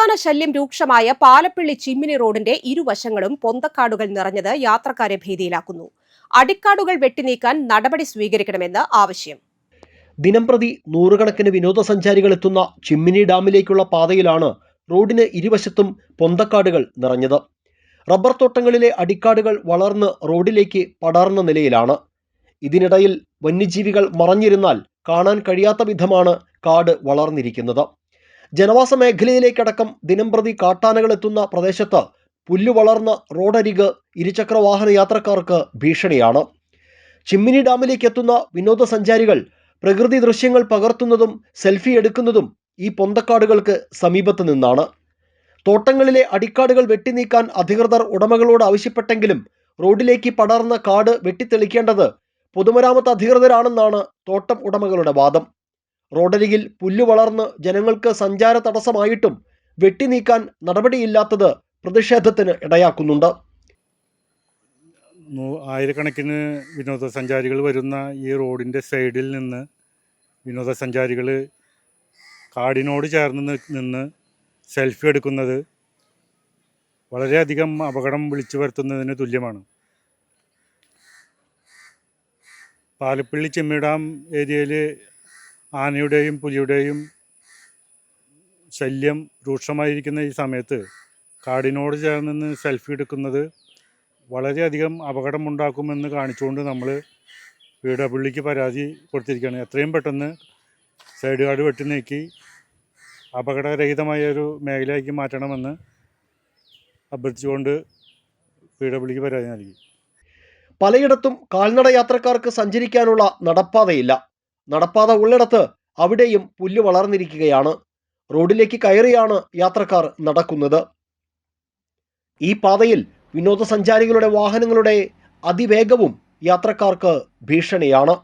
കാട്ടാന ശല്യം രൂക്ഷമായ പാലപ്പിള്ളി ചിമ്മിനി റോഡിന്റെ ഇരുവശങ്ങളും പൊന്തക്കാടുകൾ നിറഞ്ഞത് യാത്രക്കാരെ ഭീതിയിലാക്കുന്നു. അടിക്കാടുകൾ വെട്ടിനീക്കാൻ നടപടി സ്വീകരിക്കണമെന്ന് ആവശ്യം. ദിനംപ്രതി നൂറുകണക്കിന് വിനോദസഞ്ചാരികൾ എത്തുന്ന ചിമ്മിനി ഡാമിലേക്കുള്ള പാതയിലാണ് റോഡിന് ഇരുവശത്തും പൊന്തക്കാടുകൾ നിറഞ്ഞത്. റബ്ബർ തോട്ടങ്ങളിലെ അടിക്കാടുകൾ വളർന്ന് റോഡിലേക്ക് പടർന്ന നിലയിലാണ്. ഇതിനിടയിൽ വന്യജീവികൾ മറഞ്ഞിരുന്നാൽ കാണാൻ കഴിയാത്ത വിധമാണ് കാട് വളർന്നിരിക്കുന്നത്. ജനവാസ മേഖലയിലേക്കടക്കം ദിനംപ്രതി കാട്ടാനകൾ എത്തുന്ന പ്രദേശത്ത് പുല്ലു വളർന്ന റോഡരിക് ഇരുചക്ര വാഹന യാത്രക്കാർക്ക് ഭീഷണിയാണ്. ചിമ്മിനി ഡാമിലേക്ക് എത്തുന്ന വിനോദസഞ്ചാരികൾ പ്രകൃതി ദൃശ്യങ്ങൾ പകർത്തുന്നതും സെൽഫി എടുക്കുന്നതും ഈ പൊന്തക്കാടുകൾക്ക് സമീപത്ത് നിന്നാണ്. തോട്ടങ്ങളിലെ അടിക്കാടുകൾ വെട്ടിനീക്കാൻ അധികൃതർ ഉടമകളോട് ആവശ്യപ്പെട്ടെങ്കിലും റോഡിലേക്ക് പടർന്ന കാട് വെട്ടിത്തെളിക്കേണ്ടത് പൊതുമരാമത്ത് അധികൃതരാണെന്നാണ് തോട്ടം ഉടമകളുടെ വാദം. റോഡരികിൽ പുല്ലു വളർന്ന് ജനങ്ങൾക്ക് സഞ്ചാര തടസ്സമായിട്ടും വെട്ടിനീക്കാൻ നടപടിയില്ലാത്തത് പ്രതിഷേധത്തിന് ഇടയാക്കുന്നുണ്ട്. ആയിരക്കണക്കിന് വിനോദസഞ്ചാരികൾ വരുന്ന ഈ റോഡിൻ്റെ സൈഡിൽ നിന്ന് വിനോദസഞ്ചാരികൾ കാടിനോട് ചേർന്ന് നിന്ന് സെൽഫി എടുക്കുന്നത് വളരെയധികം അപകടം വിളിച്ചു വരുത്തുന്നതിന് തുല്യമാണ്. പാലപ്പിള്ളി ചിമ്മിനി ഡാം ഏരിയയിൽ ആനയുടെയും പുലിയുടെയും ശല്യം രൂക്ഷമായിരിക്കുന്ന ഈ സമയത്ത് കാടിനോട് ചേർന്ന് നിന്ന് സെൽഫി എടുക്കുന്നത് വളരെയധികം അപകടമുണ്ടാക്കുമെന്ന് കാണിച്ചുകൊണ്ട് നമ്മൾ PWDക്ക് പരാതി കൊടുത്തിരിക്കുകയാണ്. എത്രയും പെട്ടെന്ന് സൈഡ് കാട് വെട്ടി നീക്കി അപകടരഹിതമായ ഒരു മേഖലയാക്കി മാറ്റണമെന്ന് അഭ്യർത്ഥിച്ചുകൊണ്ട് PWDക്ക് പരാതി നൽകി. പലയിടത്തും കാൽനട യാത്രക്കാർക്ക് സഞ്ചരിക്കാനുള്ള നടപ്പാതയില്ല. നടപ്പാത ഉള്ളിടത്ത് അവിടെയും പുല്ല് വളർന്നിരിക്കുകയാണ്. റോഡിലേക്ക് കയറിയാണ് യാത്രക്കാർ നടക്കുന്നത്. ഈ പാതയിൽ വിനോദസഞ്ചാരികളുടെ വാഹനങ്ങളുടെ അതിവേഗവും യാത്രക്കാർക്ക് ഭീഷണിയാണ്.